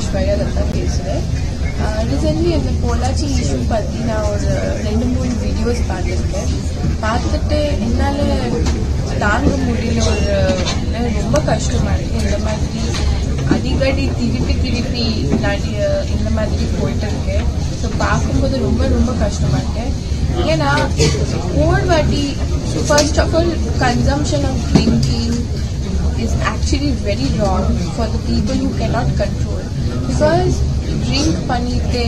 ஐஸ்வர்யா தத்தா பேசுகிறேன். ரீசென்ட்லி அந்த பொள்ளாச்சி இஷ்யூ பற்றி நான் ஒரு 2-3 வீடியோஸ் பார்த்துட்டு என்னால் தாங்க முடியல. ரொம்ப கஷ்டமாக இருக்குது. இந்த மாதிரி அடிக்கடி திருப்பி இந்த மாதிரி போயிட்டு இருக்கு. ஸோ பார்க்கும்போது ரொம்ப ரொம்ப கஷ்டமாக இருக்கு. ஏன்னா ஒரு வாட்டி first of all consumption of drinking is actually very wrong for the people who cannot control, because drink பண்ணிட்டு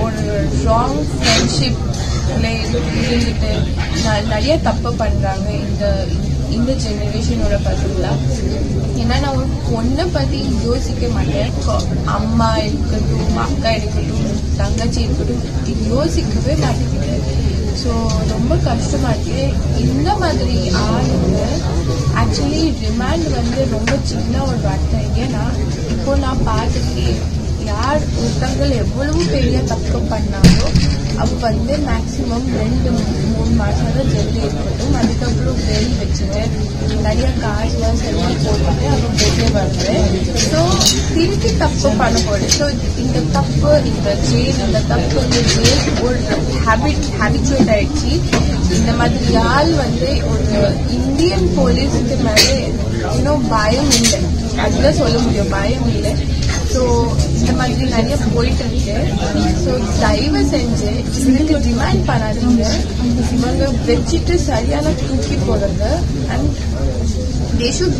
ஒரு wrong friendship இருந்துட்டு நிறைய தப்பு பண்றாங்க இந்த ஜெனரேஷனோட பசங்களாம். ஏன்னா நான் ஒரு பொண்ணை பத்தி யோசிக்க மாட்டேன். அம்மா இருக்கட்டும், அக்கா இருக்கட்டும், தங்கச்சி இருக்கட்டும், யோசிக்கவே மாட்டேங்குது. ஸோ ரொம்ப கஷ்டமா இருக்கு. இந்த மாதிரி ஆளுங்க ஆக்சுவலி ரிமாண்ட் ரொம்ப சின்ன ஒரு வார்த்தை. ஏன்னா இப்போ நான் பார்த்துருக்கேன், யார் ஒருத்தங்கள் எவ்வளவு பெரிய தப்பு பண்ணாலும் அப்போ மேக்சிமம் 2-3 மாதம் தான் ஜெல்லி இருக்கட்டும். அதுக்கப்புறம் பெயில் வச்சுட்டு நிறைய காசுலாம் செலவு போட்டுட்டு அப்புறம் வெளியே வருது. ஸோ திருப்பி தப்பு பண்ண போகுது. ஸோ இந்த தப்பு இந்த தப்பு ஒரு ஹேபிச்சுவேட் ஆயிடுச்சு. இந்த மாதிரி ஆள் ஒரு இந்தியன் போலீஸுக்கு மேலே இன்னும் பயம் இல்லை, அதுதான் சொல்ல முடியும், பயம் இல்லை. ஸோ இந்த மாதிரி நிறைய போயிட்டு இருக்கு. ஸோ தயவு செஞ்சு இதுக்கு டிமாண்ட் பண்ணாதீங்க. இவங்க வச்சுட்டு சரியான தூக்கி போடுங்க. And they should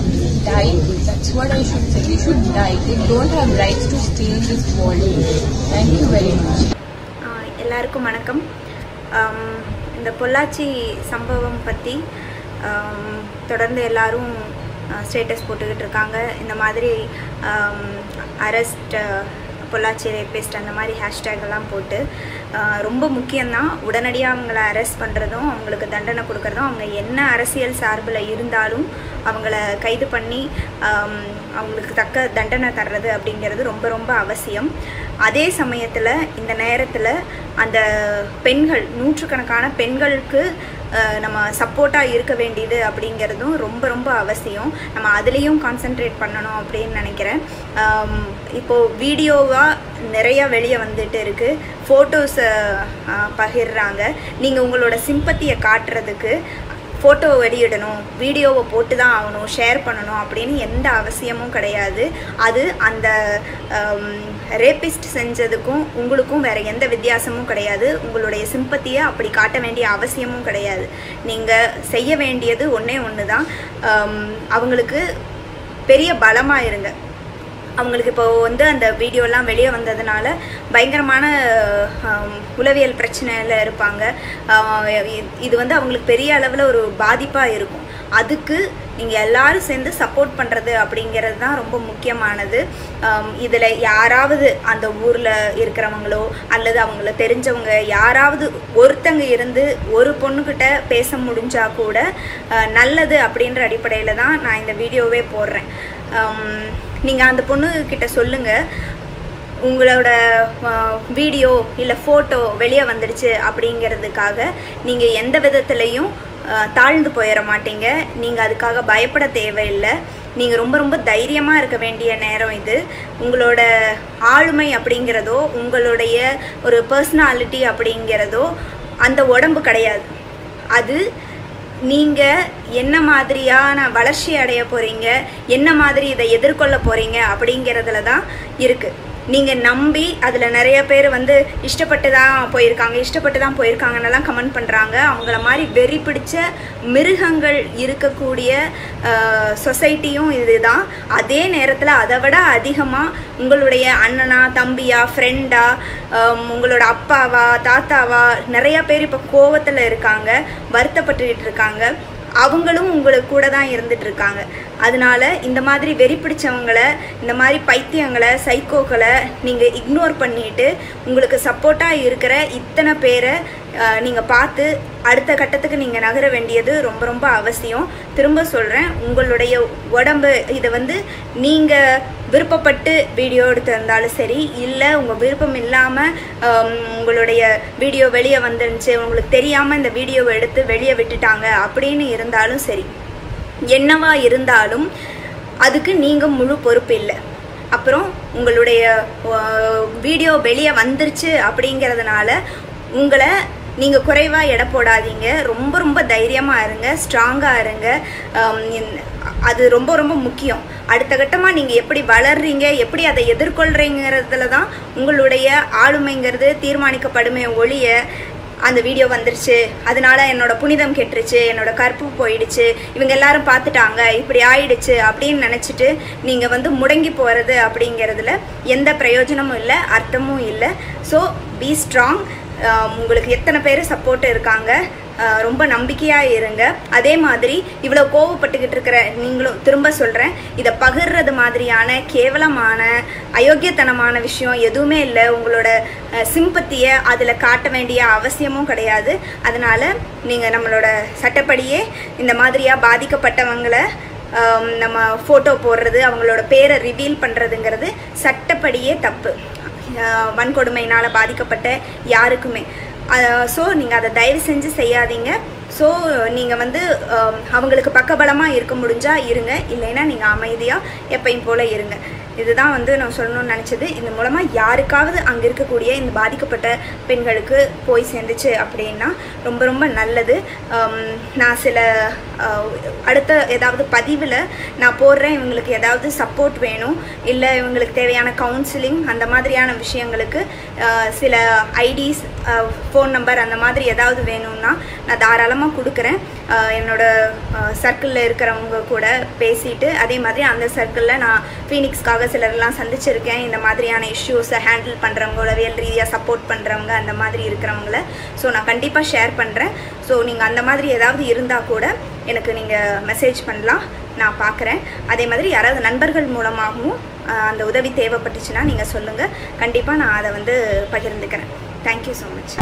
die. That's what I should say. They should die. They don't have rights to stay in this world. Thank you very much. எல்லாருக்கும் வணக்கம். இந்த பொள்ளாச்சி சம்பவம் பற்றி தொடர்ந்து எல்லாரும் ஸ்டேட்டஸ் போட்டுக்கிட்டு இருக்காங்க. இந்த மாதிரி அரெஸ்ட் பொள்ளாச்சி ரேபிஸ்ட் அந்த மாதிரி ஹேஷ்டேக்கெல்லாம் போட்டு ரொம்ப முக்கியம்தான். உடனடியாக அவங்கள அரெஸ்ட் பண்ணுறதும் அவங்களுக்கு தண்டனை கொடுக்குறதும், அவங்க என்ன அரசியல் சார்பில் இருந்தாலும் அவங்கள கைது பண்ணி அவங்களுக்கு தக்க தண்டனை தர்றது அப்படிங்கிறது ரொம்ப ரொம்ப அவசியம். அதே சமயத்தில் இந்த நேரத்தில் அந்த பெண்கள், நூற்றுக்கணக்கான பெண்களுக்கு நம்ம சப்போர்ட்டாக இருக்க வேண்டியது அப்படிங்கிறதும் ரொம்ப ரொம்ப அவசியம். நம்ம அதுலேயும் கான்சென்ட்ரேட் பண்ணணும் அப்படின்னு நினைக்கிறேன். இப்போது வீடியோவாக நிறைய வெளியே வந்துட்டு இருக்குது, ஃபோட்டோஸை பகிர்றாங்க. நீங்கள் உங்களோட சிம்பத்தியை காட்டுறதுக்கு ஃபோட்டோ வெளியிடணும், வீடியோவை போட்டு தான் ஆகணும், ஷேர் பண்ணணும் அப்படின்னு எந்த அவசியமும் கிடையாது. அது அந்த ரேபிஸ்ட் செஞ்சதுக்கும் உங்களுக்கும் வேறு எந்த வித்தியாசமும் கிடையாது. உங்களுடைய சிம்பத்தியை அப்படி காட்ட வேண்டிய அவசியமும் கிடையாது. நீங்கள் செய்ய வேண்டியது ஒன்று தான், அவங்களுக்கு பெரிய பலமாக இருங்க. அவங்களுக்கு இப்போ அந்த வீடியோலாம் வெளியே வந்ததுனால பயங்கரமான உளவியல் பிரச்சனையில் இருப்பாங்க. இது அவங்களுக்கு பெரிய அளவில் ஒரு பாதிப்பாக இருக்கும். அதுக்கு நீங்கள் எல்லாரும் சேர்ந்து சப்போர்ட் பண்ணுறது அப்படிங்கிறது தான் ரொம்ப முக்கியமானது. இதில் யாராவது அந்த ஊரில் இருக்கிறவங்களோ அல்லது அவங்கள தெரிஞ்சவங்க யாராவது ஒருத்தங்க இருந்து ஒரு பொண்ணுக்கிட்ட பேச முடிஞ்சால் கூட நல்லது அப்படின்ற அடிப்படையில் தான் நான் இந்த வீடியோவே போடுறேன். நீங்கள் அந்த பொண்ணுக்கிட்ட சொல்லுங்கள், உங்களோட வீடியோ இல்லை ஃபோட்டோ வெளியே வந்துடுச்சு அப்படிங்கிறதுக்காக நீங்கள் எந்த விதத்துலேயும் தாழ்ந்து போயிட மாட்டீங்க. நீங்கள் அதுக்காக பயப்பட தேவையில்லை. நீங்கள் ரொம்ப ரொம்ப தைரியமாக இருக்க வேண்டிய நேரம் இது. உங்களோட ஆளுமை அப்படிங்கிறதோ உங்களுடைய ஒரு பர்சனாலிட்டி அப்படிங்கிறதோ அந்த உடம்பு கிடையாது. அது நீங்கள் என்ன மாதிரியான வளர்ச்சி அடைய போகிறீங்க, என்ன மாதிரி இதை எதிர்கொள்ள போகிறீங்க அப்படிங்கிறதுல தான் இருக்குது. நீங்கள் நம்பி அதில் நிறைய பேர் இஷ்டப்பட்டு தான் போயிருக்காங்கன்னெல்லாம் கமெண்ட் பண்ணுறாங்க. அவங்கள மாதிரி வெறி பிடிச்ச மிருகங்கள் இருக்கக்கூடிய சொசைட்டியும் இதுதான். அதே நேரத்தில் அதை விட அதிகமாக உங்களுடைய அண்ணனா, தம்பியா, ஃப்ரெண்டா, உங்களோட அப்பாவா, தாத்தாவா நிறையா பேர் இப்போ கோவத்தில் இருக்காங்க, வருத்தப்பட்டுக்கிட்டு இருக்காங்க. அவங்களும் உங்களுக்கு கூட தான் இருந்துட்டு இருக்காங்க. அதனால இந்த மாதிரி வெறி பிடிச்சவங்களை, இந்த மாதிரி பைத்தியங்களை, சைக்கோக்களை நீங்கள் இக்னோர் பண்ணிட்டு உங்களுக்கு சப்போர்ட்டாக இருக்கிற இத்தனை பேரை நீங்கள் பார்த்து அடுத்த கட்டத்துக்கு நீங்கள் நகர வேண்டியது ரொம்ப ரொம்ப அவசியம். திரும்ப சொல்கிறேன், உங்களுடைய உடம்பு இதை நீங்கள் விருப்பப்பட்டு வீடியோ எடுத்திருந்தாலும் சரி, இல்லை உங்கள் விருப்பம் இல்லாமல் உங்களுடைய வீடியோ வெளியே வந்துருந்துச்சு, உங்களுக்கு தெரியாமல் இந்த வீடியோவை எடுத்து வெளியே விட்டுட்டாங்க அப்படின்னு இருந்தாலும் சரி, என்னவா இருந்தாலும் அதுக்கு நீங்கள் முழு பொறுப்பு இல்லை. அப்புறம் உங்களுடைய வீடியோ வெளியே வந்துருச்சு அப்படிங்கிறதுனால உங்களை நீங்கள் குறைவாக எடை போடாதீங்க. ரொம்ப ரொம்ப தைரியமாக இருங்க, ஸ்ட்ராங்காக இருங்க. அது ரொம்ப ரொம்ப முக்கியம். அடுத்த கட்டமாக நீங்கள் எப்படி வளர்றீங்க, எப்படி அதை எதிர்கொள்கிறீங்கிறதுல தான் உங்களுடைய ஆளுமைங்கிறது தீர்மானிக்கப்படுமே ஒழிய அந்த வீடியோ வந்துருச்சு அதனால என்னோட புனிதம் கெட்டுருச்சு, என்னோட கற்பு போயிடுச்சு, இவங்க எல்லாரும் பார்த்துட்டாங்க, இப்படி ஆயிடுச்சு அப்படின்னு நினச்சிட்டு நீங்கள் முடங்கி போகிறது அப்படிங்கிறதுல எந்த பிரயோஜனமும் இல்லை, அர்த்தமும் இல்லை. So be strong. உங்களுக்கு எத்தனை பேர் சப்போர்ட் இருக்காங்க, ரொம்ப நம்பிக்கையாக இருங்க. அதே மாதிரி இவ்வளோ கோவப்பட்டுக்கிட்டு இருக்கிற நீங்களும் திரும்ப சொல்கிறேன், இதை பகிர்றது மாதிரியான கேவலமான அயோக்கியத்தனமான விஷயம் எதுவுமே இல்லை. உங்களோட சிம்பத்தியை அதில் காட்ட வேண்டிய அவசியமும் கிடையாது. அதனால் நீங்கள் நம்மளோட சட்டப்படியே இந்த மாதிரியாக பாதிக்கப்பட்டவங்களை நம்ம ஃபோட்டோ போடுறது, அவங்களோட பேரை ரிவீல் பண்ணுறதுங்கிறது சட்டப்படியே தப்பு. வன்கொடுமையினால் பாதிக்கப்பட்ட யாருக்குமே. ஸோ நீங்கள் அதை தயவு செஞ்சு செய்யாதீங்க. ஸோ நீங்கள் அவங்களுக்கு பக்கபலமாக இருக்க முடிஞ்சால் இருங்க, இல்லைன்னா நீங்கள் அமைதியாக எப்பயும் போல் இருங்க. இதுதான் நான் சொல்லணும்னு நினச்சது. இது மூலமாக யாருக்காவது அங்கே இருக்கக்கூடிய இந்த பாதிக்கப்பட்ட பெண்களுக்கு போய் சேர்ந்துச்சு அப்படின்னா ரொம்ப ரொம்ப நல்லது. நான் சில அடுத்த ஏதாவது பதிவில் நான் போடுறேன், இவங்களுக்கு ஏதாவது சப்போர்ட் வேணும், இல்லை இவங்களுக்கு தேவையான கவுன்சிலிங் அந்த மாதிரியான விஷயங்களுக்கு சில ஐடிஸ், ஃபோன் நம்பர் அந்த மாதிரி ஏதாவது வேணும்னா நான் தாராளமாக கொடுக்குறேன். என்னோட சர்க்கிளில் இருக்கிறவங்க கூட பேசிட்டு, அதே மாதிரி அந்த சர்க்கிளில் நான் ஃபீனிக்ஸ்க்காக சிலர்லாம் சந்திச்சிருக்கேன். இந்த மாதிரியான இஷ்யூஸை ஹேண்டில் பண்ணுறவங்க, உளவியல் ரீதியாக சப்போர்ட் பண்ணுறவங்க, அந்த மாதிரி இருக்கிறவங்கள ஸோ நான் கண்டிப்பாக ஷேர் பண்ணுறேன். ஸோ நீங்கள் அந்த மாதிரி ஏதாவது இருந்தால் கூட எனக்கு நீங்கள் மெசேஜ் பண்ணலாம், நான் பார்க்குறேன். அதே மாதிரி யாராவது நண்பர்கள் மூலமாகவும் அந்த உதவி தேவைப்பட்டுச்சுன்னா நீங்கள் சொல்லுங்கள், கண்டிப்பாக நான் அதை பகிர்ந்துக்கிறேன். Thank you so much.